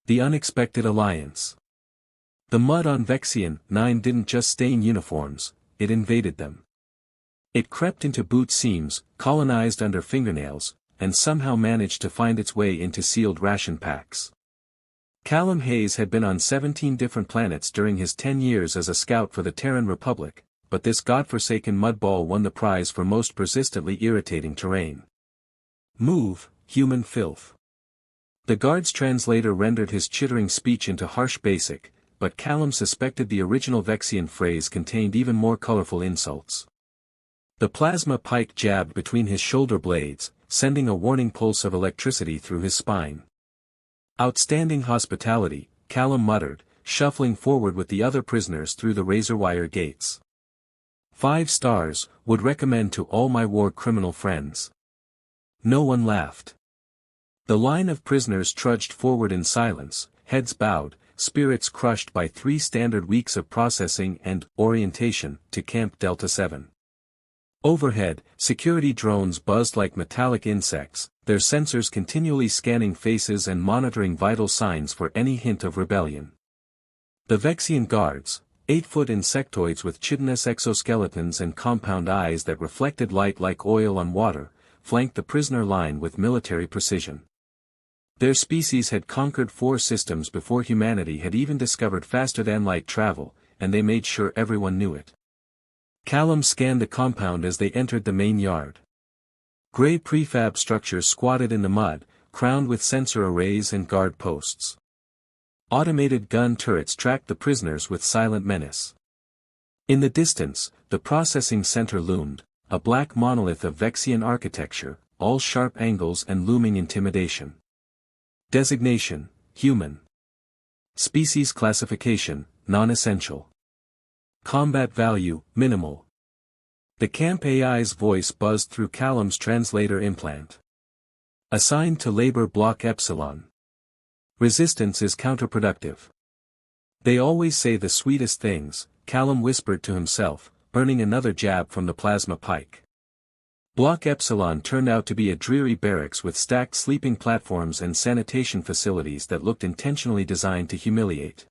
The unexpected alliance. The mud on Vexian 9 didn't just stain uniforms, it invaded them. It crept into boot seams, colonized under fingernails, and somehow managed to find its way into sealed ration packs. Callum Hayes had been on 17 different planets during his 10 years as a scout for the Terran Republic, but this godforsaken mudball won the prize for most persistently irritating terrain. Move, human filth. The guard's translator rendered his chittering speech into harsh basic, but Callum suspected the original Vexian phrase contained even more colorful insults. The plasma pike jabbed between his shoulder blades, sending a warning pulse of electricity through his spine. Outstanding hospitality, Callum muttered, shuffling forward with the other prisoners through the razor wire gates. 5 stars, would recommend to all my war criminal friends. No one laughed. The line of prisoners trudged forward in silence, heads bowed, spirits crushed by 3 standard weeks of processing and orientation to Camp Delta 7. Overhead, security drones buzzed like metallic insects, their sensors continually scanning faces and monitoring vital signs for any hint of rebellion. The Vexian guards, 8-foot insectoids with chitinous exoskeletons and compound eyes that reflected light like oil on water, flanked the prisoner line with military precision. Their species had conquered 4 systems before humanity had even discovered faster-than-light travel, and they made sure everyone knew it. Callum scanned the compound as they entered the main yard. Gray prefab structures squatted in the mud, crowned with sensor arrays and guard posts. Automated gun turrets tracked the prisoners with silent menace. In the distance, the processing center loomed, a black monolith of Vexian architecture, all sharp angles and looming intimidation. Designation, human. Species classification, non-essential. Combat value, minimal. The camp AI's voice buzzed through Callum's translator implant. Assigned to labor block Epsilon. Resistance is counterproductive. They always say the sweetest things, Callum whispered to himself, earning another jab from the plasma pike. Block Epsilon turned out to be a dreary barracks with stacked sleeping platforms and sanitation facilities that looked intentionally designed to humiliate.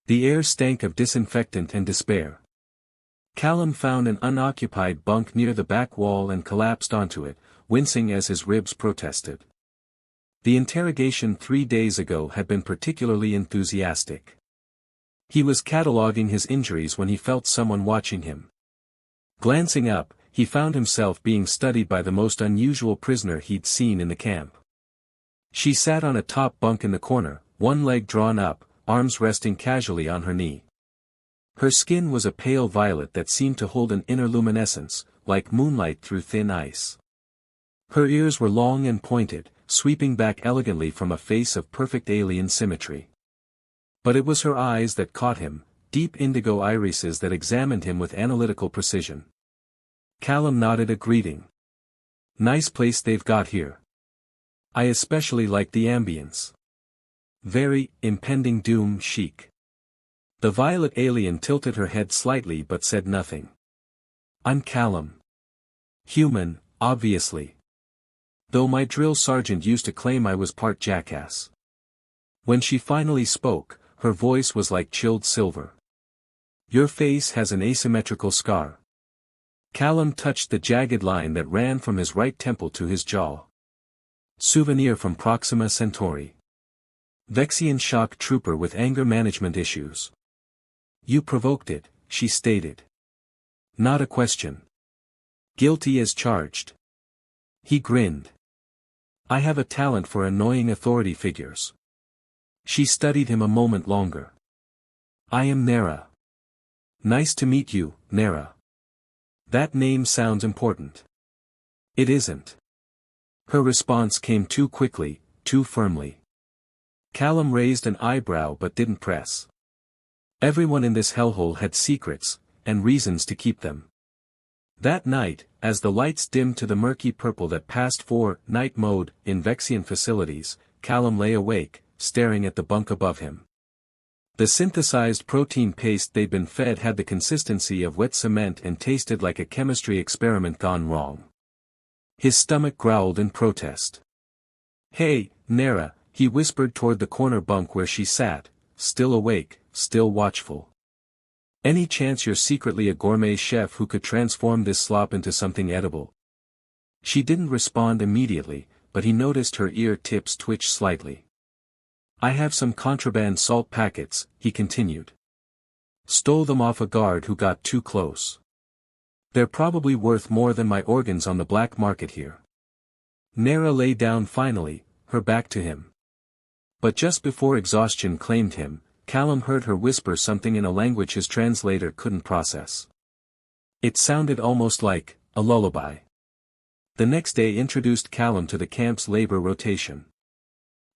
The air stank of disinfectant and despair. Callum found an unoccupied bunk near the back wall and collapsed onto it, wincing as his ribs protested. The interrogation 3 days ago had been particularly enthusiastic. He was cataloging his injuries when he felt someone watching him. Glancing up, he found himself being studied by the most unusual prisoner he'd seen in the camp. She sat on a top bunk in the corner, one leg drawn up, arms resting casually on her knee. Her skin was a pale violet that seemed to hold an inner luminescence, like moonlight through thin ice. Her ears were long and pointed, sweeping back elegantly from a face of perfect alien symmetry. But it was her eyes that caught him, deep indigo irises that examined him with analytical precision. Callum nodded a greeting. Nice place they've got here. I especially like the ambience. Very, impending doom chic. The violet alien tilted her head slightly but said nothing. I'm Callum. Human, obviously. Though my drill sergeant used to claim I was part jackass. When she finally spoke, her voice was like chilled silver. Your face has an asymmetrical scar. Callum touched the jagged line that ran from his right temple to his jaw. Souvenir from Proxima Centauri. Vexian shock trooper with anger management issues. You provoked it, she stated. Not a question. Guilty as charged. He grinned. I have a talent for annoying authority figures. She studied him a moment longer. I am Nera. Nice to meet you, Nera. That name sounds important. It isn't. Her response came too quickly, too firmly. Callum raised an eyebrow but didn't press. Everyone in this hellhole had secrets, and reasons to keep them. That night, as the lights dimmed to the murky purple that passed for night mode in Vexian facilities, Callum lay awake, staring at the bunk above him. The synthesized protein paste they'd been fed had the consistency of wet cement and tasted like a chemistry experiment gone wrong. His stomach growled in protest. Hey, Nera, he whispered toward the corner bunk where she sat, still awake, still watchful. Any chance you're secretly a gourmet chef who could transform this slop into something edible? She didn't respond immediately, but he noticed her ear tips twitch slightly. I have some contraband salt packets, he continued. Stole them off a guard who got too close. They're probably worth more than my organs on the black market here. Nera lay down finally, her back to him. But just before exhaustion claimed him, Callum heard her whisper something in a language his translator couldn't process. It sounded almost like a lullaby. The next day introduced Callum to the camp's labor rotation.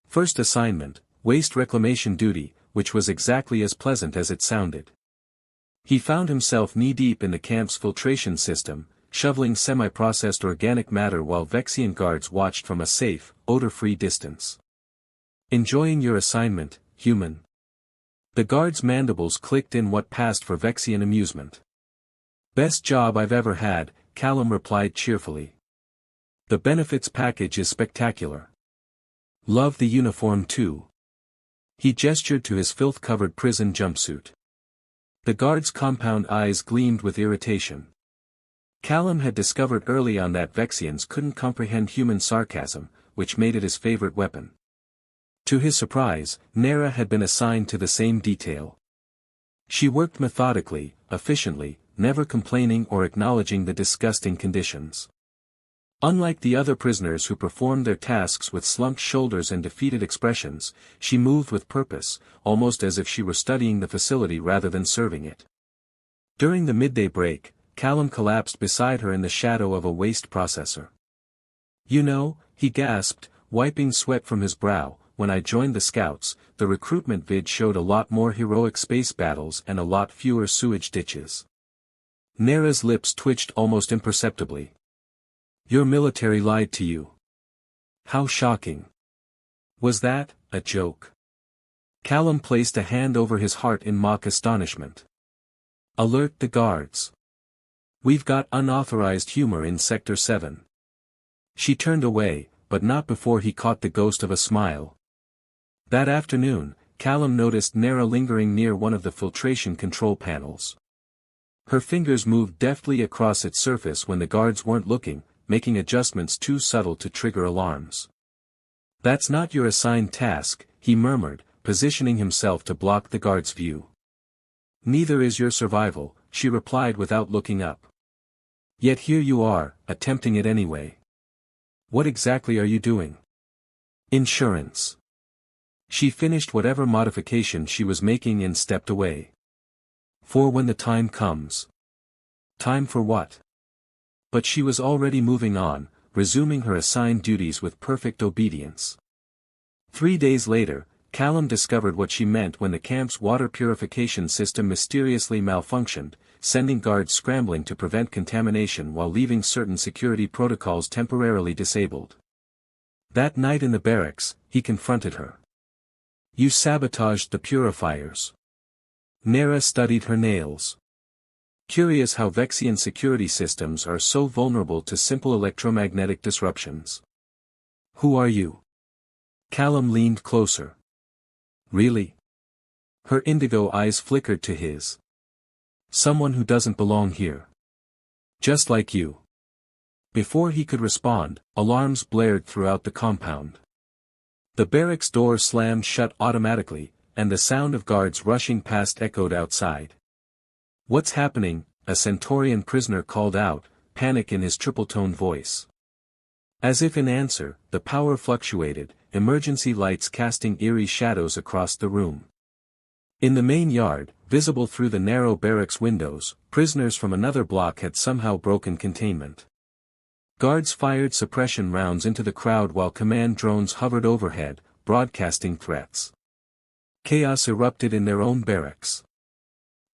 First assignment, waste reclamation duty, which was exactly as pleasant as it sounded. He found himself knee-deep in the camp's filtration system, shoveling semi-processed organic matter while Vexian guards watched from a safe, odor-free distance. Enjoying your assignment, human? The guard's mandibles clicked in what passed for Vexian amusement. Best job I've ever had, Callum replied cheerfully. The benefits package is spectacular. Love the uniform too. He gestured to his filth-covered prison jumpsuit. The guard's compound eyes gleamed with irritation. Callum had discovered early on that Vexians couldn't comprehend human sarcasm, which made it his favorite weapon. To his surprise, Nera had been assigned to the same detail. She worked methodically, efficiently, never complaining or acknowledging the disgusting conditions. Unlike the other prisoners who performed their tasks with slumped shoulders and defeated expressions, she moved with purpose, almost as if she were studying the facility rather than serving it. During the midday break, Callum collapsed beside her in the shadow of a waste processor. You know, he gasped, wiping sweat from his brow, when I joined the Scouts, the recruitment vid showed a lot more heroic space battles and a lot fewer sewage ditches. Nera's lips twitched almost imperceptibly. Your military lied to you. How shocking. Was that a joke? Callum placed a hand over his heart in mock astonishment. Alert the guards. We've got unauthorized humor in Sector 7. She turned away, but not before he caught the ghost of a smile. That afternoon, Callum noticed Nera lingering near one of the filtration control panels. Her fingers moved deftly across its surface when the guards weren't looking, making adjustments too subtle to trigger alarms. That's not your assigned task, he murmured, positioning himself to block the guard's view. Neither is your survival, she replied without looking up. Yet here you are, attempting it anyway. What exactly are you doing? Insurance. She finished whatever modification she was making and stepped away. For when the time comes. Time for what? But she was already moving on, resuming her assigned duties with perfect obedience. 3 days later, Callum discovered what she meant when the camp's water purification system mysteriously malfunctioned, sending guards scrambling to prevent contamination while leaving certain security protocols temporarily disabled. That night in the barracks, he confronted her. You sabotaged the purifiers. Nera studied her nails. Curious how Vexian security systems are so vulnerable to simple electromagnetic disruptions. Who are you? Callum leaned closer. Really? Her indigo eyes flickered to his. Someone who doesn't belong here. Just like you. Before he could respond, alarms blared throughout the compound. The barracks door slammed shut automatically, and the sound of guards rushing past echoed outside. What's happening? A Centaurian prisoner called out, panic in his triple-toned voice. As if in answer, the power fluctuated, emergency lights casting eerie shadows across the room. In the main yard, visible through the narrow barracks windows, prisoners from another block had somehow broken containment. Guards fired suppression rounds into the crowd while command drones hovered overhead, broadcasting threats. Chaos erupted in their own barracks.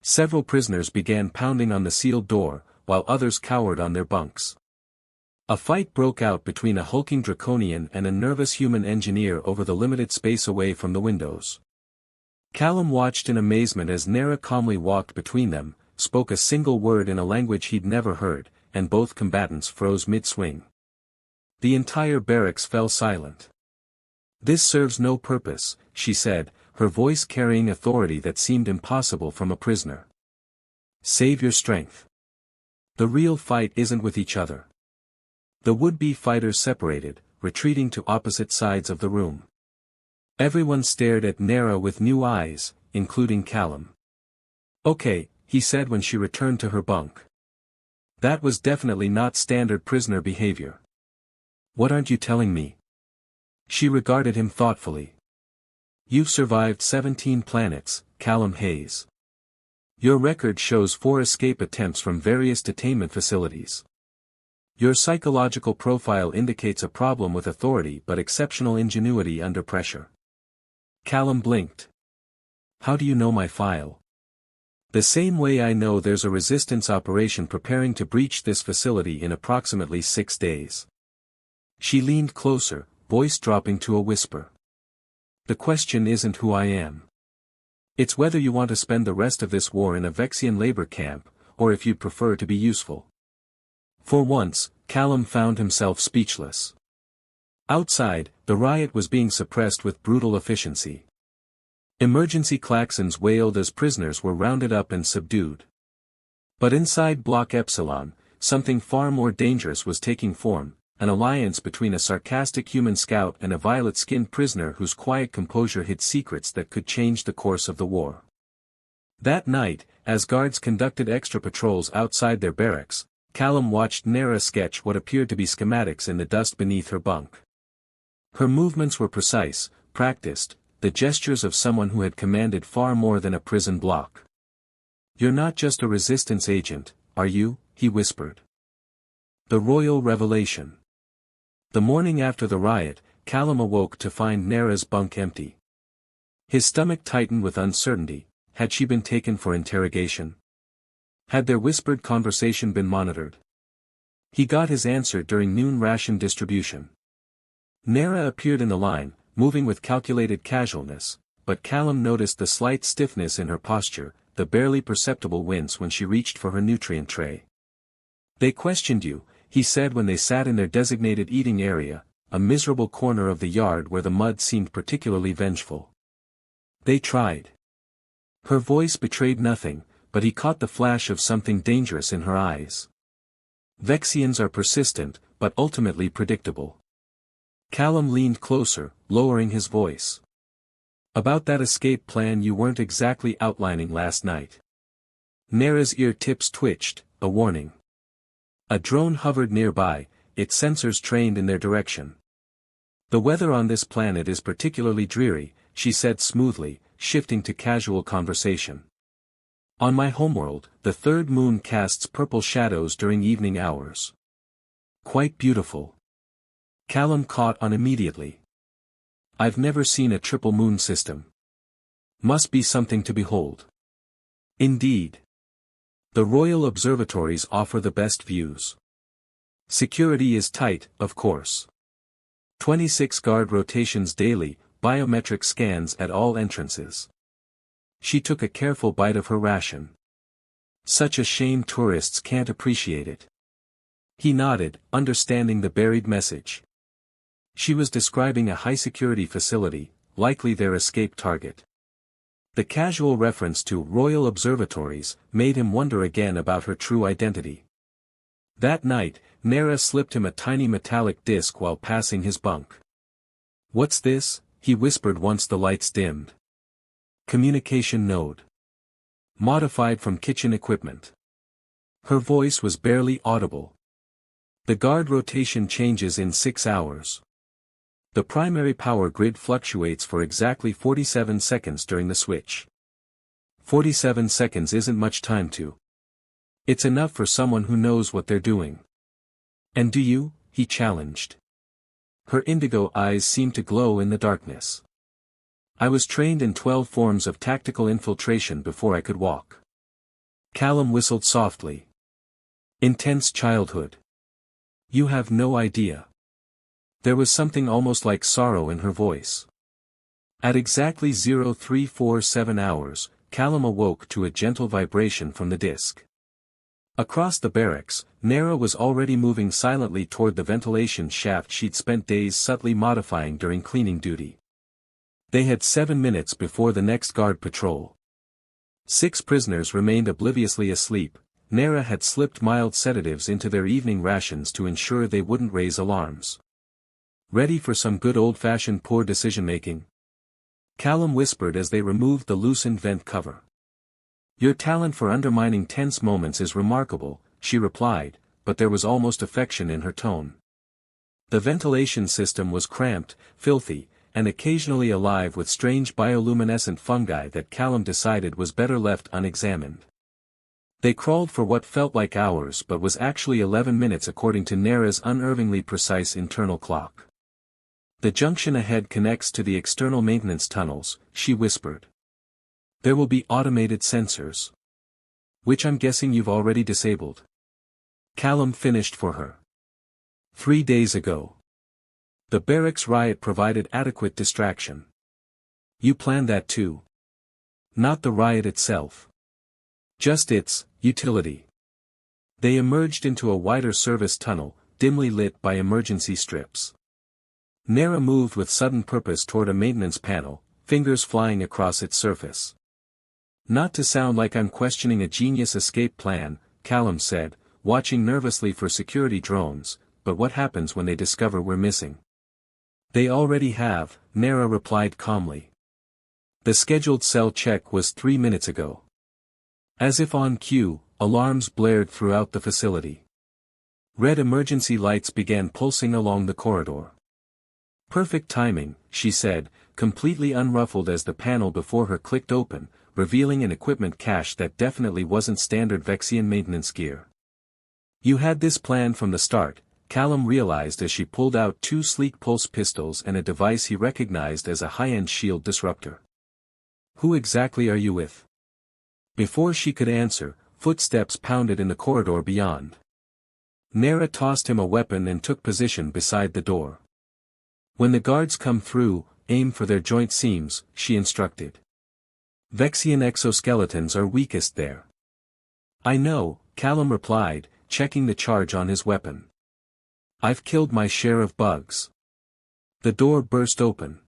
Several prisoners began pounding on the sealed door, while others cowered on their bunks. A fight broke out between a hulking draconian and a nervous human engineer over the limited space away from the windows. Callum watched in amazement as Nera calmly walked between them, spoke a single word in a language he'd never heard, and both combatants froze mid-swing. The entire barracks fell silent. This serves no purpose, she said, her voice carrying authority that seemed impossible from a prisoner. Save your strength. The real fight isn't with each other. The would-be fighters separated, retreating to opposite sides of the room. Everyone stared at Nera with new eyes, including Callum. Okay, he said when she returned to her bunk. That was definitely not standard prisoner behavior. What aren't you telling me? She regarded him thoughtfully. You've survived 17 planets, Callum Hayes. Your record shows 4 escape attempts from various detainment facilities. Your psychological profile indicates a problem with authority but exceptional ingenuity under pressure. Callum blinked. How do you know my file? The same way I know there's a resistance operation preparing to breach this facility in approximately 6 days. She leaned closer, voice dropping to a whisper. The question isn't who I am. It's whether you want to spend the rest of this war in a Vexian labor camp, or if you'd prefer to be useful. For once, Callum found himself speechless. Outside, the riot was being suppressed with brutal efficiency. Emergency klaxons wailed as prisoners were rounded up and subdued. But inside Block Epsilon, something far more dangerous was taking form, an alliance between a sarcastic human scout and a violet-skinned prisoner whose quiet composure hid secrets that could change the course of the war. That night, as guards conducted extra patrols outside their barracks, Callum watched Nera sketch what appeared to be schematics in the dust beneath her bunk. Her movements were precise, practiced, the gestures of someone who had commanded far more than a prison block. You're not just a resistance agent, are you? He whispered. The royal revelation. The morning after the riot, Callum awoke to find Nera's bunk empty. His stomach tightened with uncertainty. Had she been taken for interrogation? Had their whispered conversation been monitored? He got his answer during noon ration distribution. Nera appeared in the line, moving with calculated casualness, but Callum noticed the slight stiffness in her posture, the barely perceptible wince when she reached for her nutrient tray. They questioned you, he said when they sat in their designated eating area, a miserable corner of the yard where the mud seemed particularly vengeful. They tried. Her voice betrayed nothing, but he caught the flash of something dangerous in her eyes. Vexians are persistent, but ultimately predictable. Callum leaned closer, lowering his voice. About that escape plan you weren't exactly outlining last night. Nera's ear tips twitched, a warning. A drone hovered nearby, its sensors trained in their direction. The weather on this planet is particularly dreary, she said smoothly, shifting to casual conversation. On my homeworld, the third moon casts purple shadows during evening hours. Quite beautiful. Callum caught on immediately. I've never seen a triple moon system. Must be something to behold. Indeed. The royal observatories offer the best views. Security is tight, of course. 26 guard rotations daily, biometric scans at all entrances. She took a careful bite of her ration. Such a shame tourists can't appreciate it. He nodded, understanding the buried message. She was describing a high-security facility, likely their escape target. The casual reference to royal observatories made him wonder again about her true identity. That night, Nera slipped him a tiny metallic disc while passing his bunk. What's this? He whispered once the lights dimmed. Communication node. Modified from kitchen equipment. Her voice was barely audible. The guard rotation changes in 6 hours. The primary power grid fluctuates for exactly 47 seconds during the switch. 47 seconds isn't much time to. It's enough for someone who knows what they're doing. And do you? He challenged. Her indigo eyes seemed to glow in the darkness. I was trained in 12 forms of tactical infiltration before I could walk. Callum whistled softly. Intense childhood. You have no idea. There was something almost like sorrow in her voice. At exactly 0347 hours, Callum awoke to a gentle vibration from the disk. Across the barracks, Nera was already moving silently toward the ventilation shaft she'd spent days subtly modifying during cleaning duty. They had 7 minutes before the next guard patrol. 6 prisoners remained obliviously asleep. Nera had slipped mild sedatives into their evening rations to ensure they wouldn't raise alarms. "Ready for some good old-fashioned poor decision-making?" Callum whispered as they removed the loosened vent cover. "Your talent for undermining tense moments is remarkable," she replied, but there was almost affection in her tone. The ventilation system was cramped, filthy, and occasionally alive with strange bioluminescent fungi that Callum decided was better left unexamined. They crawled for what felt like hours but was actually 11 minutes according to Nera's unervingly precise internal clock. "The junction ahead connects to the external maintenance tunnels," she whispered. "There will be automated sensors. Which I'm guessing you've already disabled." Callum finished for her. 3 days ago. The barracks riot provided adequate distraction. You planned that too. Not the riot itself. Just its utility. They emerged into a wider service tunnel, dimly lit by emergency strips. Nera moved with sudden purpose toward a maintenance panel, fingers flying across its surface. "Not to sound like I'm questioning a genius escape plan," Callum said, watching nervously for security drones, "but what happens when they discover we're missing?" "They already have," Nera replied calmly. "The scheduled cell check was 3 minutes ago." As if on cue, alarms blared throughout the facility. Red emergency lights began pulsing along the corridor. "Perfect timing," she said, completely unruffled as the panel before her clicked open, revealing an equipment cache that definitely wasn't standard Vexian maintenance gear. "You had this plan from the start," Callum realized as she pulled out 2 sleek pulse pistols and a device he recognized as a high-end shield disruptor. "Who exactly are you with?" Before she could answer, footsteps pounded in the corridor beyond. Nera tossed him a weapon and took position beside the door. "When the guards come through, aim for their joint seams," she instructed. "Vexian exoskeletons are weakest there." "I know," Callum replied, checking the charge on his weapon. "I've killed my share of bugs." The door burst open.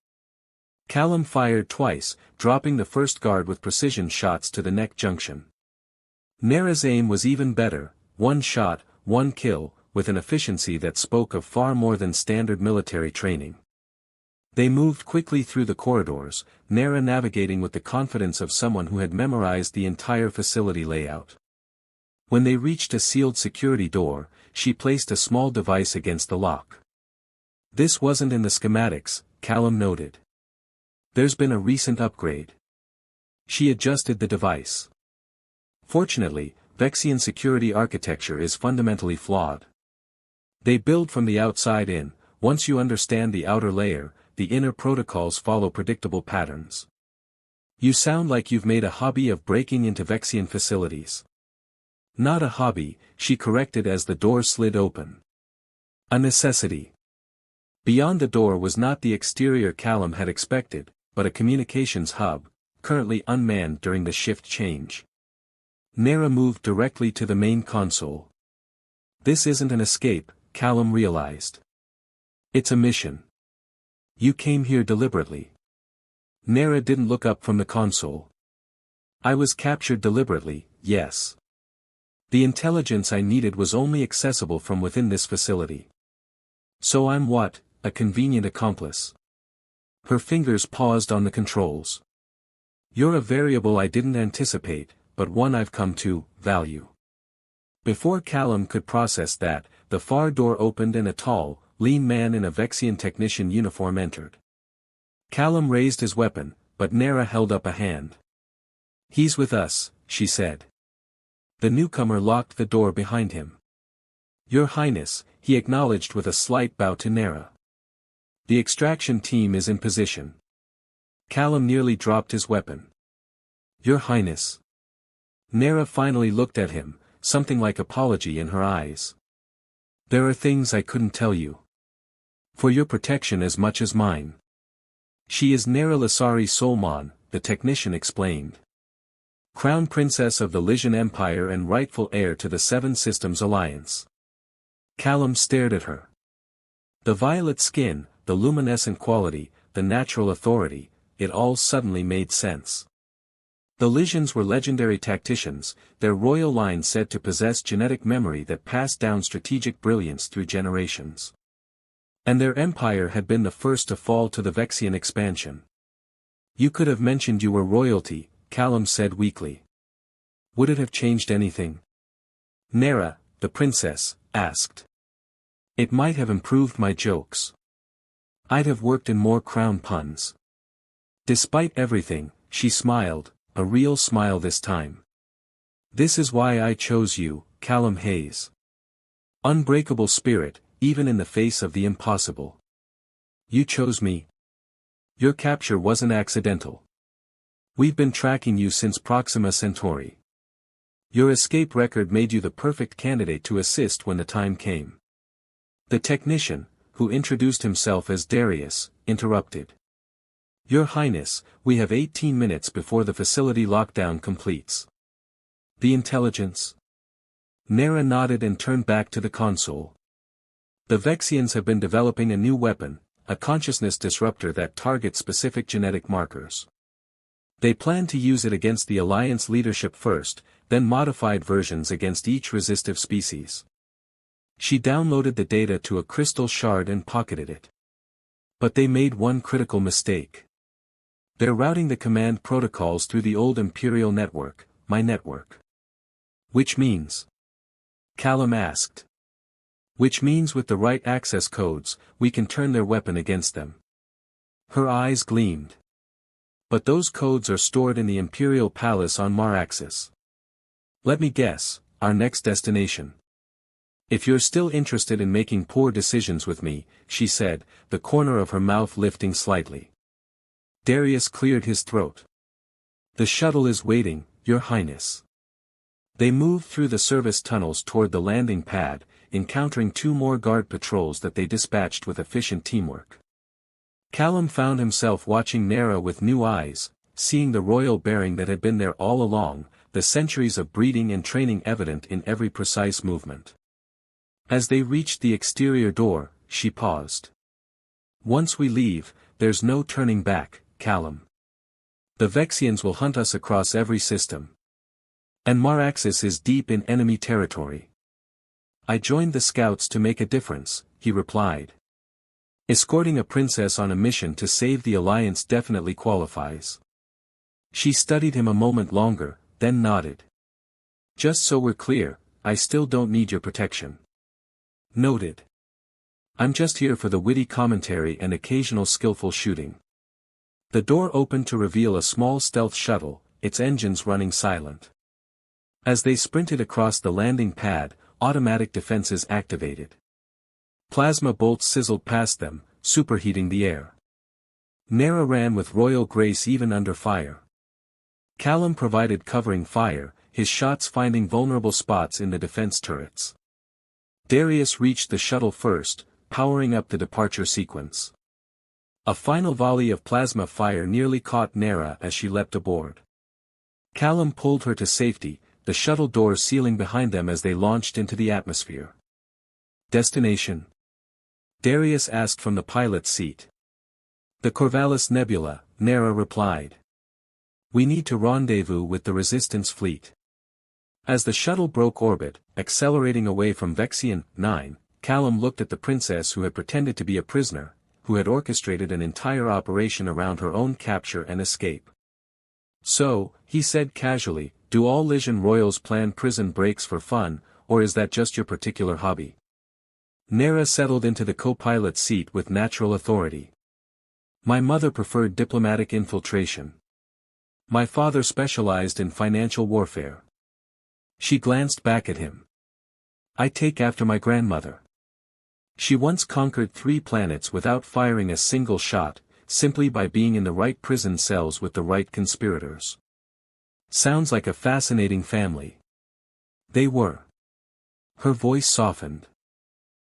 Callum fired twice, dropping the first guard with precision shots to the neck junction. Nera's aim was even better, 1 shot, 1 kill, with an efficiency that spoke of far more than standard military training. They moved quickly through the corridors, Nera navigating with the confidence of someone who had memorized the entire facility layout. When they reached a sealed security door, she placed a small device against the lock. "This wasn't in the schematics," Callum noted. "There's been a recent upgrade." She adjusted the device. "Fortunately, Vexian security architecture is fundamentally flawed. They build from the outside in. Once you understand the outer layer, the inner protocols follow predictable patterns." "You sound like you've made a hobby of breaking into Vexian facilities." "Not a hobby," she corrected as the door slid open. "A necessity." Beyond the door was not the exterior Callum had expected, but a communications hub, currently unmanned during the shift change. Nera moved directly to the main console. "This isn't an escape," Callum realized. "It's a mission. You came here deliberately." Nera didn't look up from the console. "I was captured deliberately, yes. The intelligence I needed was only accessible from within this facility. So I'm what, a convenient accomplice." Her fingers paused on the controls. "You're a variable I didn't anticipate, but one I've come to value." Before Callum could process that, the far door opened and a tall, lean man in a Vexian technician uniform entered. Callum raised his weapon, but Nera held up a hand. "He's with us," she said. The newcomer locked the door behind him. "Your Highness," he acknowledged with a slight bow to Nera. "The extraction team is in position." Callum nearly dropped his weapon. "Your Highness." Nera finally looked at him, something like apology in her eyes. "There are things I couldn't tell you. For your protection as much as mine." "She is Nera Lasari Solman," the technician explained. Crown Princess of the Lysian Empire and rightful heir to the Seven Systems Alliance. Callum stared at her. The violet skin, the luminescent quality, the natural authority, it all suddenly made sense. The Lysians were legendary tacticians, their royal line said to possess genetic memory that passed down strategic brilliance through generations. And their empire had been the first to fall to the Vexian expansion. You could have mentioned you were royalty, Callum said weakly. Would it have changed anything? Nera, the princess, asked. It might have improved my jokes. I'd have worked in more crown puns. Despite everything, she smiled, a real smile this time. This is why I chose you, Callum Hayes. Unbreakable spirit, even in the face of the impossible. You chose me. Your capture wasn't accidental. We've been tracking you since Proxima Centauri. Your escape record made you the perfect candidate to assist when the time came. The technician, who introduced himself as Darius, interrupted. Your Highness, we have 18 minutes before the facility lockdown completes. The intelligence? Nera nodded and turned back to the console. The Vexians have been developing a new weapon, a consciousness disruptor that targets specific genetic markers. They plan to use it against the Alliance leadership first, then modified versions against each resistive species. She downloaded the data to a crystal shard and pocketed it. But they made one critical mistake. They're routing the command protocols through the old Imperial network, my network. Which means? Callum asked. Which means with the right access codes, we can turn their weapon against them. Her eyes gleamed. But those codes are stored in the Imperial Palace on Maraxis. Let me guess, our next destination. If you're still interested in making poor decisions with me, she said, the corner of her mouth lifting slightly. Darius cleared his throat. The shuttle is waiting, Your Highness. They moved through the service tunnels toward the landing pad, encountering 2 more guard patrols that they dispatched with efficient teamwork. Callum found himself watching Nera with new eyes, seeing the royal bearing that had been there all along, the centuries of breeding and training evident in every precise movement. As they reached the exterior door, she paused. Once we leave, there's no turning back, Callum. The Vexians will hunt us across every system. And Maraxis is deep in enemy territory. I joined the scouts to make a difference, he replied. Escorting a princess on a mission to save the Alliance definitely qualifies. She studied him a moment longer, then nodded. Just so we're clear, I still don't need your protection. Noted. I'm just here for the witty commentary and occasional skillful shooting. The door opened to reveal a small stealth shuttle, its engines running silent. As they sprinted across the landing pad, automatic defenses activated. Plasma bolts sizzled past them, superheating the air. Nera ran with royal grace even under fire. Callum provided covering fire, his shots finding vulnerable spots in the defense turrets. Darius reached the shuttle first, powering up the departure sequence. A final volley of plasma fire nearly caught Nera as she leapt aboard. Callum pulled her to safety, the shuttle doors sealing behind them as they launched into the atmosphere. Destination? Darius asked from the pilot's seat. The Corvallis Nebula, Nera replied. We need to rendezvous with the Resistance fleet. As the shuttle broke orbit, accelerating away from Vexian 9, Callum looked at the princess who had pretended to be a prisoner, who had orchestrated an entire operation around her own capture and escape. So, he said casually, do all Lysian royals plan prison breaks for fun, or is that just your particular hobby? Nera settled into the co-pilot seat with natural authority. My mother preferred diplomatic infiltration. My father specialized in financial warfare. She glanced back at him. I take after my grandmother. She once conquered 3 planets without firing a single shot, simply by being in the right prison cells with the right conspirators. Sounds like a fascinating family. They were. Her voice softened.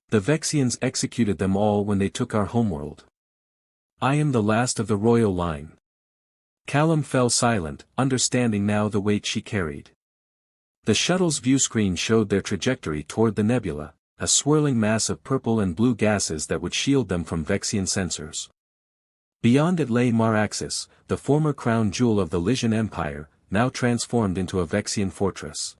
The Vexians executed them all when they took our homeworld. I am the last of the royal line. Callum fell silent, understanding now the weight she carried. The shuttle's viewscreen showed their trajectory toward the nebula, a swirling mass of purple and blue gases that would shield them from Vexian sensors. Beyond it lay Maraxis, the former crown jewel of the Lysian Empire, now transformed into a Vexian fortress.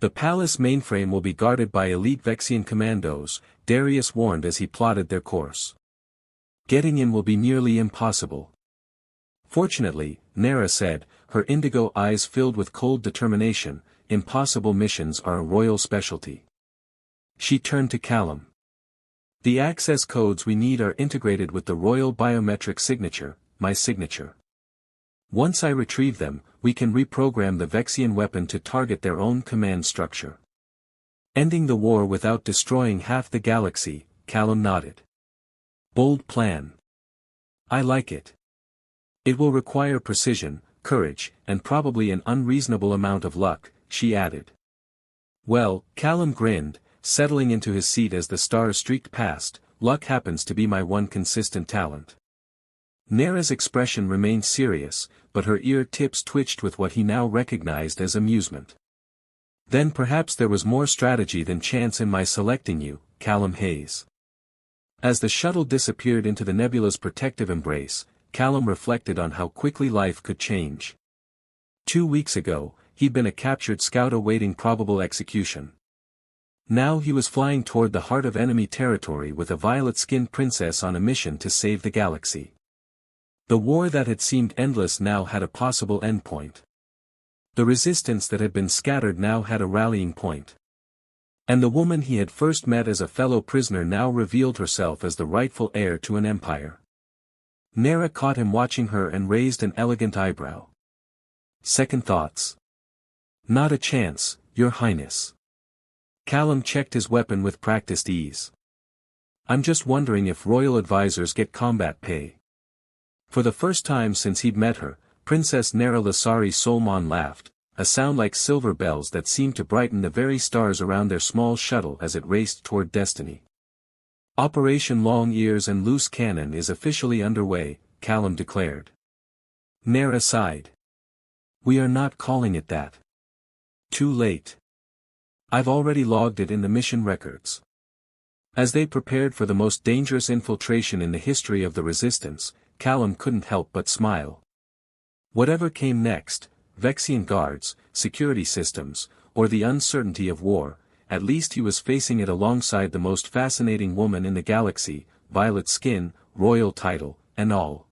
The palace mainframe will be guarded by elite Vexian commandos, Darius warned as he plotted their course. Getting in will be nearly impossible. Fortunately, Nera said, her indigo eyes filled with cold determination, impossible missions are a royal specialty. She turned to Callum. The access codes we need are integrated with the royal biometric signature, my signature. Once I retrieve them, we can reprogram the Vexian weapon to target their own command structure. Ending the war without destroying half the galaxy, Callum nodded. Bold plan. I like it. It will require precision, courage, and probably an unreasonable amount of luck, she added. Well, Callum grinned, settling into his seat as the stars streaked past, luck happens to be my one consistent talent. Nera's expression remained serious, but her ear tips twitched with what he now recognized as amusement. Then perhaps there was more strategy than chance in my selecting you, Callum Hayes. As the shuttle disappeared into the nebula's protective embrace, Callum reflected on how quickly life could change. 2 weeks ago, he'd been a captured scout awaiting probable execution. Now he was flying toward the heart of enemy territory with a violet-skinned princess on a mission to save the galaxy. The war that had seemed endless now had a possible endpoint. The resistance that had been scattered now had a rallying point. And the woman he had first met as a fellow prisoner now revealed herself as the rightful heir to an empire. Nera caught him watching her and raised an elegant eyebrow. Second thoughts? Not a chance, Your Highness. Callum checked his weapon with practiced ease. I'm just wondering if royal advisors get combat pay. For the first time since he'd met her, Princess Nera Lasari Solmon laughed, a sound like silver bells that seemed to brighten the very stars around their small shuttle as it raced toward destiny. Operation Long Ears and Loose Cannon is officially underway, Callum declared. Nera sighed. We are not calling it that. Too late. I've already logged it in the mission records. As they prepared for the most dangerous infiltration in the history of the Resistance, Callum couldn't help but smile. Whatever came next, Vexian guards, security systems, or the uncertainty of war, at least he was facing it alongside the most fascinating woman in the galaxy, violet skin, royal title, and all.